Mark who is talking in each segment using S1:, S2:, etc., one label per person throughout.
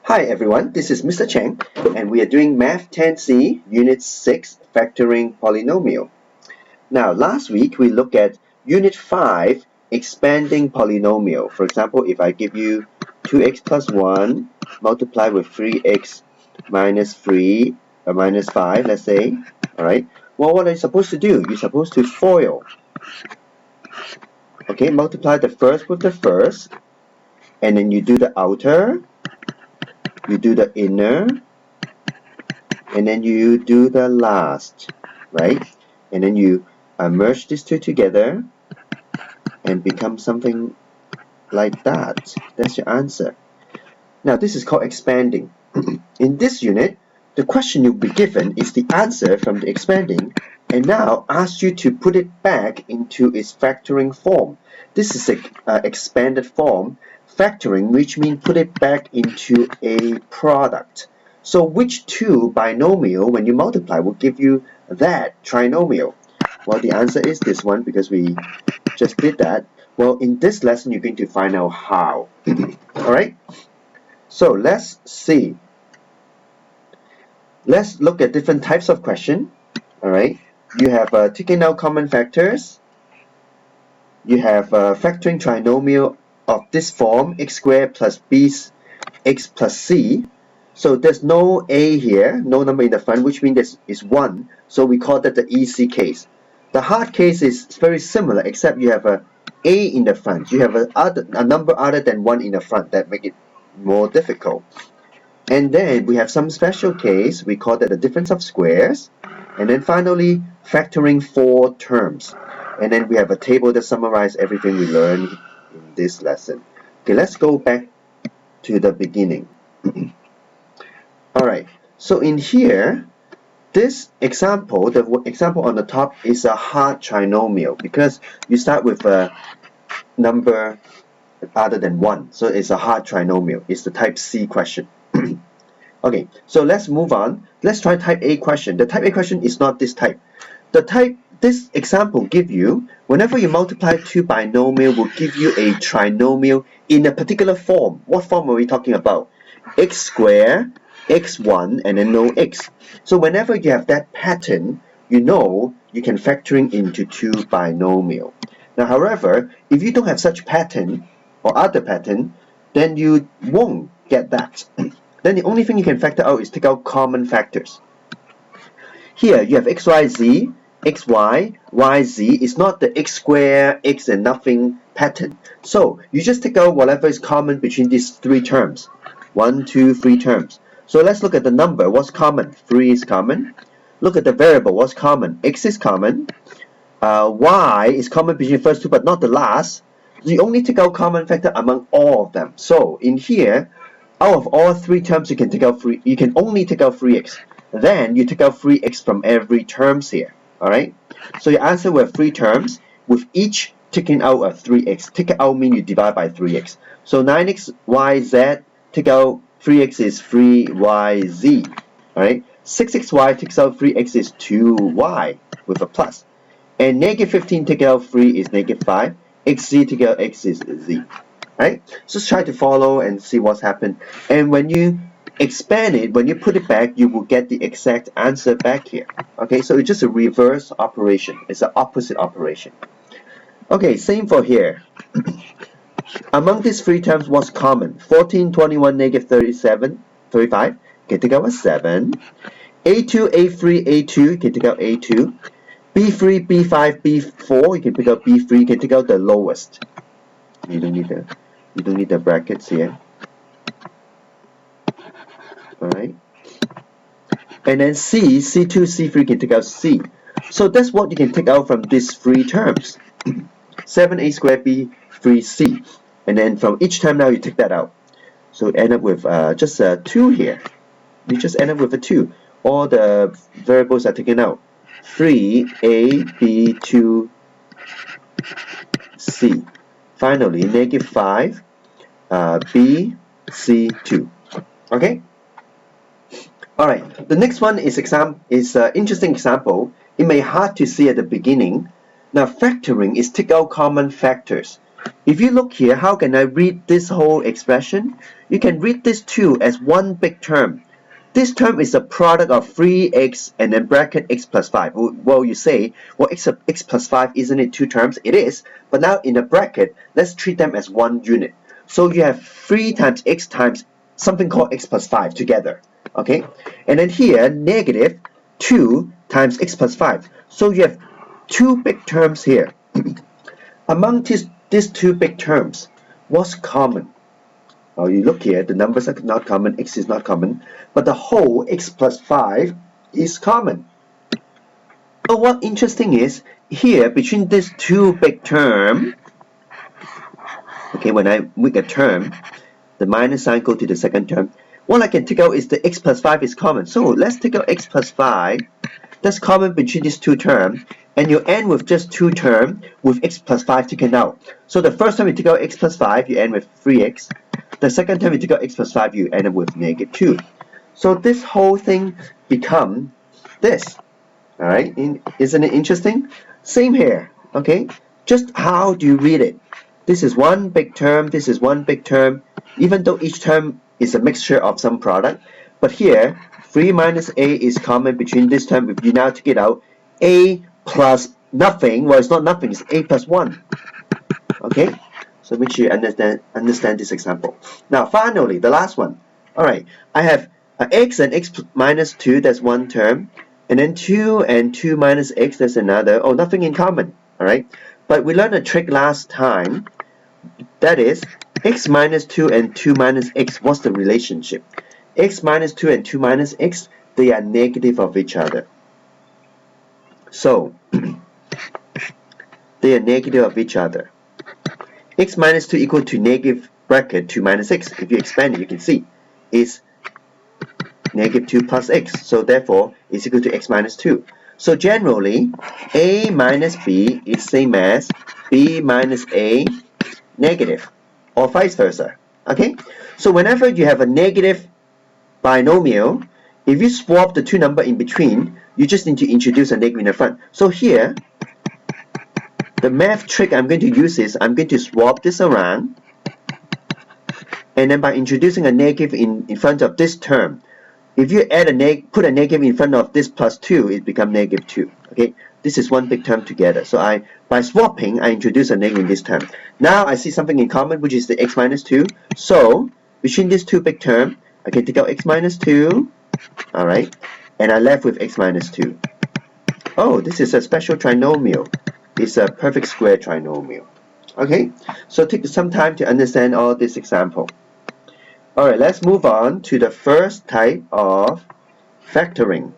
S1: Hi everyone, this is Mr. Cheng and we are doing Math 10C Unit 6 Factoring Polynomial. Now last week we looked at Unit 5 Expanding Polynomial. For example, if I give you 2x plus 1 multiplied with 3x minus 5, let's say, alright, well, what are you supposed to do? You're supposed to FOIL. Okay, multiply the first with the first, and then you do the outer, you do the inner, and then you do the last, right? And then you merge these two together and become something like that. That's your answer. Now this is called expanding. In this unit, the question you'll be given is the answer from the expanding and now ask you to put it back into its factoring form. This is an expanded form, factoring, which means put it back into a product. So which two binomial, when you multiply, will give you that trinomial? Well, the answer is this one because we just did that. Well, in this lesson, you're going to find out how. Alright? So let's see. Let's look at different types of question. Alright? You have taking out common factors. You have factoring trinomial of this form, x squared plus bx plus c. So there's no a here, no number in the front, which means this is 1. So we call that the easy case. The hard case is very similar, except you have a in the front. You have a number other than 1 in the front that make it more difficult. And then we have some special case. We call that the difference of squares. And then finally, factoring 4 terms. And then we have a table that summarizes everything we learned in this lesson. Okay, let's go back to the beginning. Alright, so in here, this example, the example on the top is a hard trinomial because you start with a number other than 1. So it's a hard trinomial. It's the type C question. Okay, so let's move on. Let's try type A question. The type A question is not this type. This example give you, whenever you multiply two binomial, will give you a trinomial in a particular form. What form are we talking about? X squared, x1, and then no x. So whenever you have that pattern, you know you can factoring into two binomial. Now, however, if you don't have such pattern or other pattern, then you won't get that. Then the only thing you can factor out is take out common factors. Here you have xyz, xy, yz is not the x squared, x and nothing pattern. So you just take out whatever is common between these three terms. 1, 2, 3 terms. So let's look at the number. What's common? 3 is common. Look at the variable. What's common? X is common. Y is common between the first two but not the last. You only take out common factor among all of them. So in here, out of all 3 terms, you can only take out 3x. Then you take out 3x from every terms here. Alright? So your answer will have 3 terms with each taking out a 3x. Take it out means you divide by 3x. So 9x, y, z, take out 3x is 3yz. Alright? 6xy takes out 3x is 2y with a plus. And negative 15 take out 3 is negative 5. xz take out x is z. Right? Just try to follow and see what's happened. And when you expand it, when you put it back, you will get the exact answer back here. Okay, so it's just a reverse operation. It's an opposite operation. Okay, same for here. Among these 3 terms, what's common? 14, 21, negative 37, 35. You can take out a 7. A2, A3, A2. You can take out A2. B3, B5, B4. You can pick out B3. You can take out the lowest. You don't need the brackets here. Alright. And then C, C2, C3 can take out C. So that's what you can take out from these 3 terms. 7a squared b3c. And then from each term now you take that out. So end up with just a 2 here. You just end up with a 2. All the variables are taken out. 3a, b, 2, c. Finally, negative 5, b, c, 2. Okay? Alright, the next one is an interesting example. It may be hard to see at the beginning. Now, factoring is take out common factors. If you look here, how can I read this whole expression? You can read this 2 as one big term. This term is the product of 3x and then bracket x plus 5. Well, you say, well, x plus 5, isn't it 2 terms? It is, but now in the bracket, let's treat them as one unit. So you have 3 times x times something called x plus 5 together, okay? And then here, negative 2 times x plus 5. So you have 2 big terms here. Among these 2 big terms, what's common? Well, you look here, the numbers are not common, x is not common, but the whole x plus 5 is common. So what interesting is, here, between these 2 big terms, okay, when I make a term, the minus sign go to the second term, what I can take out is the x plus 5 is common. So let's take out x plus 5, that's common between these 2 terms, and you end with just 2 terms with x plus 5 taken out. So the first time you take out x plus 5, you end with 3x. The second time you take out x plus 5, you end up with negative 2. So this whole thing becomes this. Alright, isn't it interesting? Same here, okay? Just how do you read it? This is one big term, this is one big term, even though each term is a mixture of some product. But here, 3 minus a is common between this term. If you now take it out, a plus nothing, well, it's not nothing, it's a plus 1. Okay? So make sure you understand this example. Now, finally, the last one. Alright, I have x and x minus 2, that's one term. And then 2 and 2 minus x, that's another. Oh, nothing in common. Alright? But we learned a trick last time. That is, x minus 2 and 2 minus x, what's the relationship? X minus 2 and 2 minus x, they are negative of each other. So, they are negative of each other. X minus 2 equal to negative bracket 2 minus x. If you expand it, you can see is negative 2 plus x. So therefore, it's equal to x minus 2. So generally, a minus b is same as b minus a negative, or vice versa. Okay? So whenever you have a negative binomial, if you swap the 2 numbers in between, you just need to introduce a negative in the front. So here, the math trick I'm going to use is I'm going to swap this around, and then by introducing a negative in front of this term, if you add put a negative in front of this plus 2, it becomes negative 2. Okay, this is one big term together. So by swapping, I introduce a negative in this term. Now I see something in common, which is the x minus 2. So between these 2 big terms, I can take out x minus 2. Alright, and I left with x minus 2. Oh, this is a special trinomial. It's a perfect square trinomial. Okay, so take some time to understand all this example. Alright, let's move on to the first type of factoring,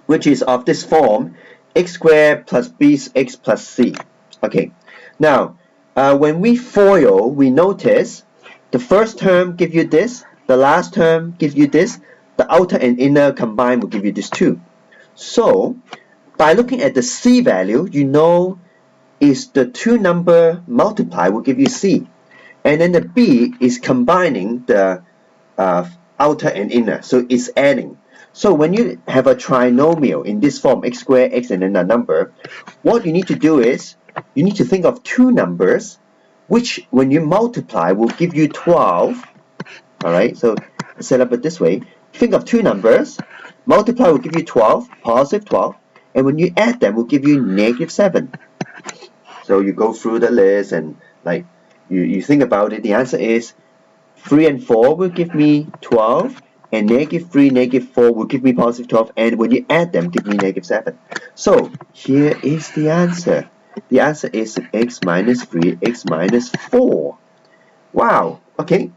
S1: which is of this form, x squared plus bx plus c. Okay, now when we FOIL, we notice the first term give you this, the last term give you this, the outer and inner combined will give you this too. So by looking at the c value, you know is the 2 number multiply will give you c, and then the b is combining the outer and inner, so it's adding. So when you have a trinomial in this form, x squared, x and then a number, what you need to do is you need to think of 2 numbers which when you multiply will give you 12. Alright, so set up it this way. Think of 2 numbers, multiply will give you 12, positive 12, and when you add them will give you negative 7. So you go through the list and like you think about it, the answer is 3 and 4 will give me 12, and negative 3, negative 4 will give me positive 12, and when you add them give me negative 7. So here is the answer. The answer is x minus 3, x minus 4. Wow, okay.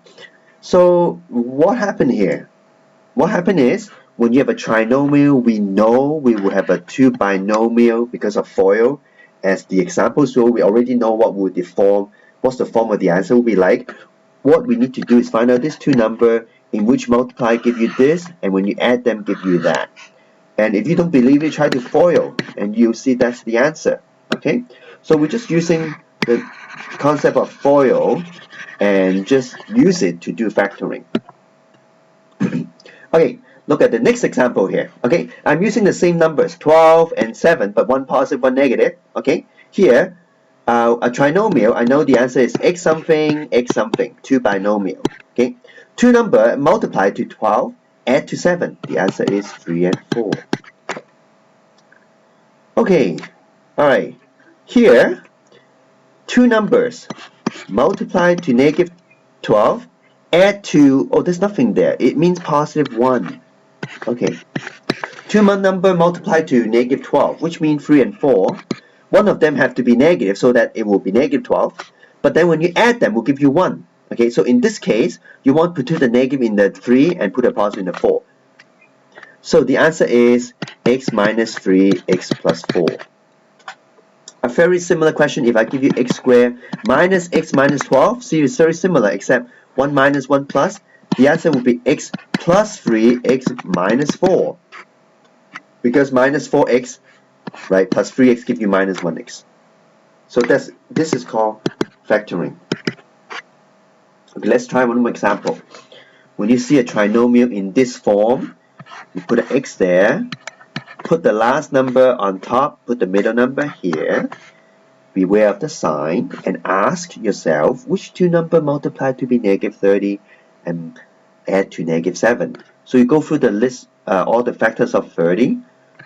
S1: So what happened here? What happened is, when you have a trinomial, we know we will have a 2 binomial because of FOIL. As the example show, we already know what's the form of the answer will be like. What we need to do is find out these 2 numbers in which multiply give you this, and when you add them give you that. And if you don't believe it, try to FOIL, and you'll see that's the answer. Okay, so we're just using the concept of FOIL and just use it to do factoring. Okay, look at the next example here. Okay, I'm using the same numbers, 12 and 7, but one positive, one negative. Okay, here A trinomial, I know the answer is x something, two binomial. Okay, two number multiply to 12, add to 7. The answer is 3 and 4. Okay, alright. Here, two numbers multiply to negative 12, add to, oh, there's nothing there. It means positive 1. Okay. Two number multiply to negative 12, which means 3 and 4. One of them have to be negative so that it will be negative 12. But then when you add them, will give you 1. Okay, so in this case, you want to put the negative in the 3 and put a positive in the 4. So the answer is x minus 3, x plus 4. A very similar question if I give you x squared minus x minus 12. See, it's very similar except 1 minus 1 plus. The answer will be x plus 3, x minus 4. Because minus 4x, right, plus 3x give you minus 1x. So this is called factoring. Okay, let's try one more example. When you see a trinomial in this form, you put an x there, put the last number on top, put the middle number here, beware of the sign, and ask yourself which two numbers multiply to be negative 30 and add to negative 7. So you go through the list, all the factors of 30,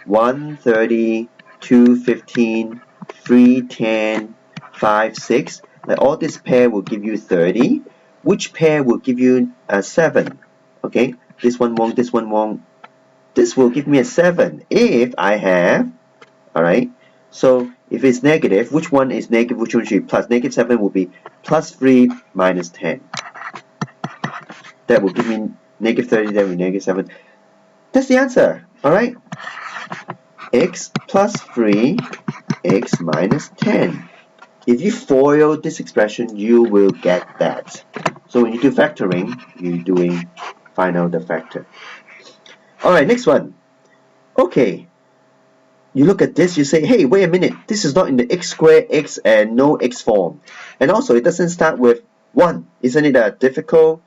S1: 1, 30, 2, 15, 3, 10, 5, 6. Like all this pair will give you 30. Which pair will give you a 7? Okay, this one won't, this one won't. This will give me a 7 if I have, alright, so if it's negative, which one is negative, which one should be plus? Negative 7 will be plus 3 minus 10. That will give me negative 30, that will be negative 7. That's the answer, alright? X plus 3, x minus 10. If you FOIL this expression, you will get that. So when you do factoring, you're find out the factor. Alright, next one. Okay, you look at this, you say, hey, wait a minute, this is not in the x squared, x and no x form. And also, it doesn't start with 1. Isn't it a difficult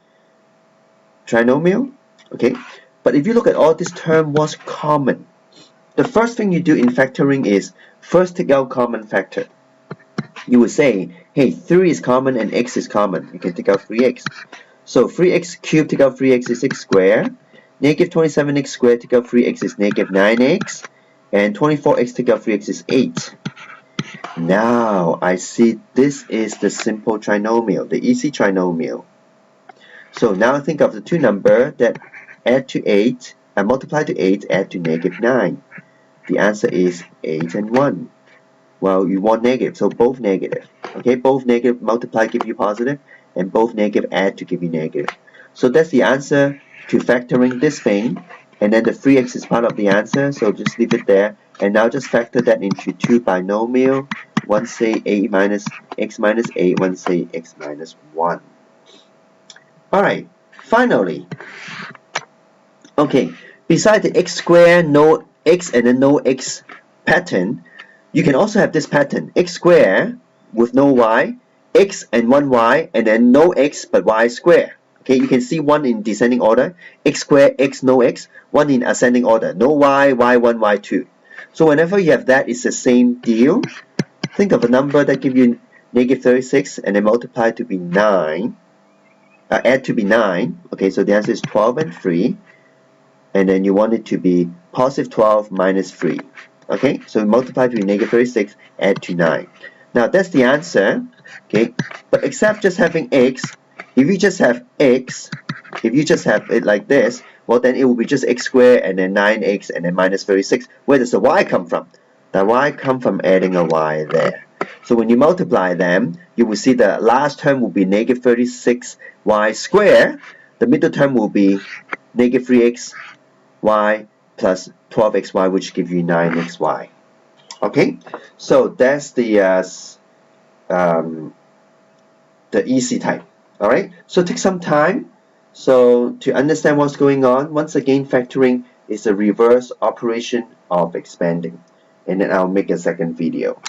S1: trinomial? Okay, but if you look at all this term, what's common? The first thing you do in factoring is first take out common factor. You would say, hey, 3 is common and x is common. You can take out 3x. So 3x cubed take out 3x is x squared. Negative 27x squared take out 3x is negative 9x. And 24x take out 3x is 8. Now I see this is the simple trinomial, the easy trinomial. So now think of the two numbers that add to 8 and multiply to 8, add to negative 9. The answer is 8 and 1. Well, you want negative, so both negative. Okay, both negative multiply give you positive, and both negative add to give you negative. So that's the answer to factoring this thing, and then the 3x is part of the answer, so just leave it there. And now just factor that into two binomial. One say a minus x minus 8, one say x minus 1. Alright, finally. Okay, besides the x squared, no x and then no x pattern, you can also have this pattern, x squared with no y, x and 1y, and then no x but y squared. Okay, you can see one in descending order, x squared, x, no x, one in ascending order, no y, y1, y2. So whenever you have that, it's the same deal. Think of a number that gives you negative 36 and then multiply to be 9, add to be 9. Okay, so the answer is 12 and 3. And then you want it to be positive 12 minus 3. Okay, so multiply to be negative 36, add to 9. Now that's the answer. Okay, but except just having x, if you just have x, if you just have it like this, well then it will be just x squared and then 9x and then minus 36. Where does the y come from? The y come from adding a y there. So when you multiply them, you will see the last term will be negative 36y squared. The middle term will be negative 3xy plus 12xy, which give you 9xy. Okay, so that's the easy type. All right, so take some time so to understand what's going on. Once again, factoring is a reverse operation of expanding, and then I'll make a second video.